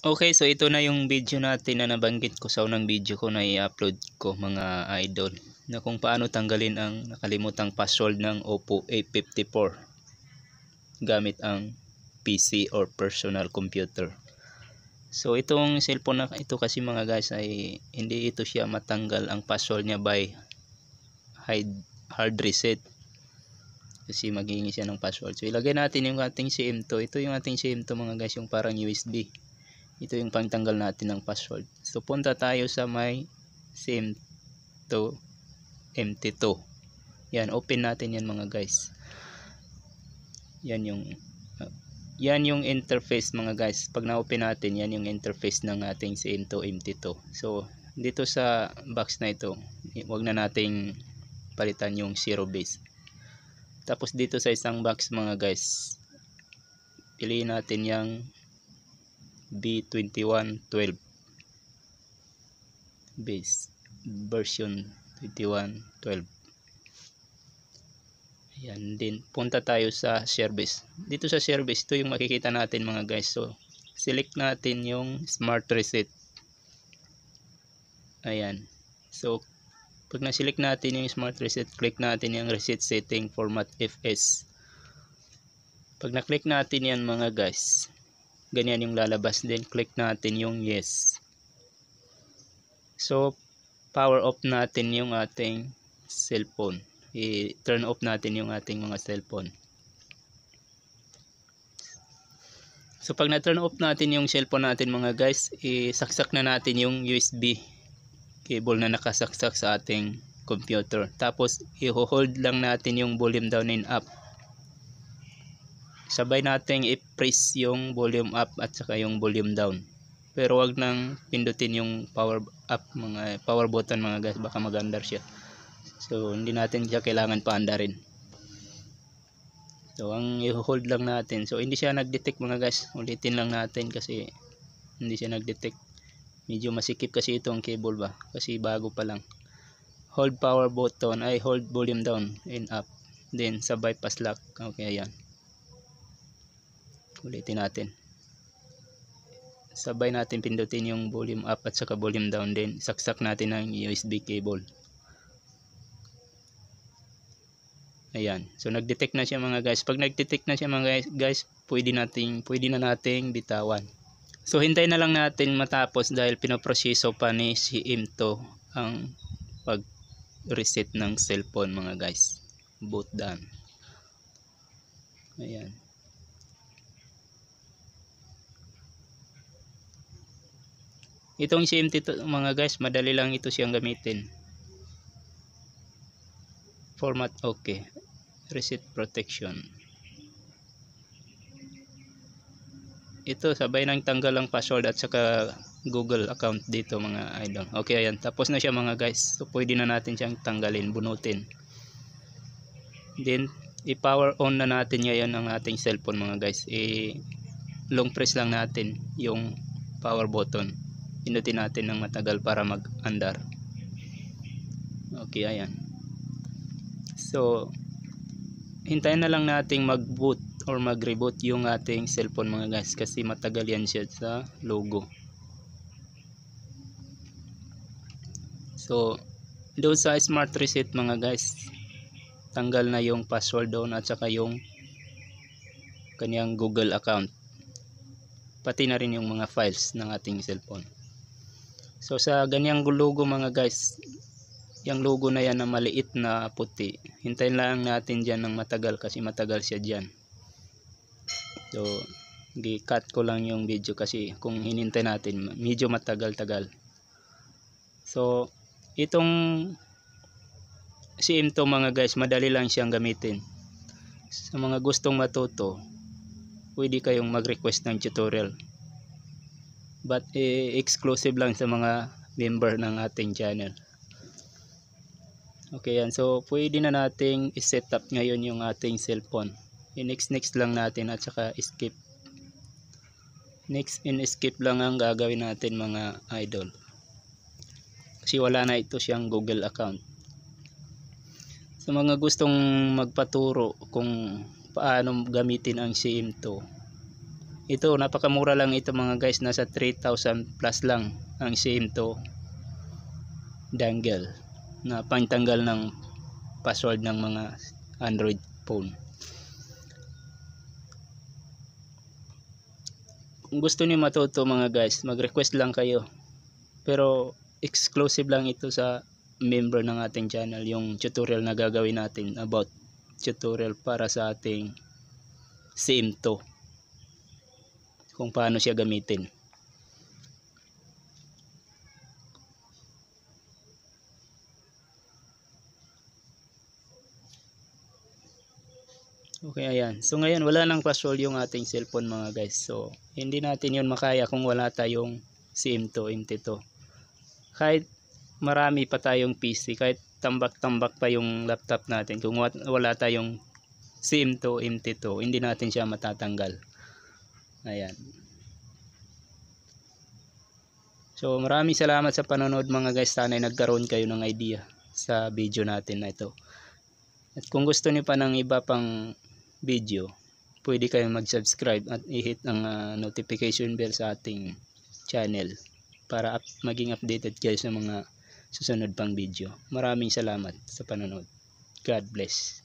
Okay, so ito na yung video natin na nabanggit ko sa unang video ko na i-upload ko mga idol, na kung paano tanggalin ang nakalimutang password ng Oppo A54 gamit ang PC or personal computer. So itong cellphone na ito kasi mga guys ay hindi ito siya matanggal ang password niya by hard reset, kasi maghihingi siya ng password. So ilagay natin yung ating SIM to. Ito yung ating SIM to mga guys, yung parang USB. Ito yung pangtanggal natin ng password. So punta tayo sa may SIM to MT2. Yan, open natin yan mga guys. Yan yung interface mga guys. Pag na-open natin, yan yung interface ng ating SIM to MT2. So dito sa box na ito, wag na nating palitan yung zero base. Tapos dito sa isang box mga guys, piliin natin yung B2112 base version 2112. Ayan, din punta tayo sa service. Dito sa service, ito yung makikita natin mga guys. So select natin yung smart reset. Ayan, so pag na-select natin yung smart reset, click natin yung reset setting format FS. Pag na-click natin yan mga guys, ganyan yung lalabas. Then click natin yung yes. So power off natin yung ating cellphone. I-turn off natin yung ating mga cellphone. So pag na-turn off natin yung cellphone natin mga guys, isaksak na natin yung USB cable na nakasaksak sa ating computer. Tapos i-hold lang natin yung volume down and up. Sabay nating i-press yung volume up at saka yung volume down. Pero wag nang pindutin yung power up, mga power button mga guys, baka mag-under siya. So hindi natin siya kailangan paandarin. So ang i-hold lang natin. So hindi siya nag-detect mga guys. Ulitin lang natin kasi hindi siya nag-detect. Medyo masikip kasi itong cable ba, kasi bago pa lang. Hold power button, ay hold volume down and up. Then sa bypass lock. Okay, ayan. Ulitin natin. Sabay natin pindutin yung volume up at saka volume down, din saksak natin ang USB cable. Ayan, so nag-detect na siya mga guys. Pag nag-detect na siya mga guys, pwede na nating bitawan. So hintayin na lang natin matapos dahil pinoproseso pa ni SIM to ang pag-reset ng cellphone mga guys. Boot done. Ayan. Itong SIM to mga guys, madali lang ito siyang gamitin. Format okay. Reset protection. Ito sabay nang tanggal ang password at saka Google account dito mga idol. Okay, ayan. Tapos na siya mga guys. So pwede na natin siyang tanggalin, bunutin. Then i-power on na natin ngayon ang ating cellphone mga guys. Long press lang natin yung power button. Pinutin natin ng matagal para mag-andar. Okay, ayan. So hintayin na lang nating mag-boot or mag-reboot yung ating cellphone mga guys, kasi matagal yan siya sa logo. So doon sa smart reset mga guys, tanggal na yung password doon at saka yung kanyang Google account, pati na rin yung mga files ng ating cellphone. So sa ganyang logo mga guys, yung logo na yan na maliit na puti, hintayin lang natin dyan ng matagal kasi matagal siya dyan. So di-cut ko lang yung video kasi kung hinintay natin medyo matagal-tagal. So itong SIM to mga guys, madali lang siyang gamitin. Sa mga gustong matuto, pwede kayong mag-request ng tutorial, but exclusive lang sa mga member ng ating channel. Okay yan, so pwede na nating i-set up ngayon yung ating cellphone. I-next lang natin at saka skip. Next and skip lang ang gagawin natin mga idol, kasi wala na ito siyang Google account. Sa mga gustong magpaturo kung paano gamitin ang SIM to, Ito napakamura lang ito mga guys, nasa 3,000 plus lang ang SIM2 dongle na pangtanggal ng password ng mga Android phone. Kung gusto niyo matuto mga guys, mag-request lang kayo, pero exclusive lang ito sa member ng ating channel, yung tutorial na gagawin natin about tutorial para sa ating SIM2, kung paano siya gamitin. Okay, ayan. So ngayon wala nang password yung ating cellphone mga guys. So hindi natin yun makaya kung wala tayong SIM2 MT2. Kahit marami pa tayong PC, kahit tambak-tambak pa yung laptop natin, kung wala tayong SIM2 MT2, hindi natin siya matatanggal. Ayan. So maraming salamat sa panonood mga guys. Sana nagkaroon kayo ng idea sa video natin na ito. At kung gusto niyo pa ng iba pang video, pwede kayong mag-subscribe at i-hit ang notification bell sa ating channel para maging updated kayo sa mga susunod pang video. Maraming salamat sa panonood. God bless.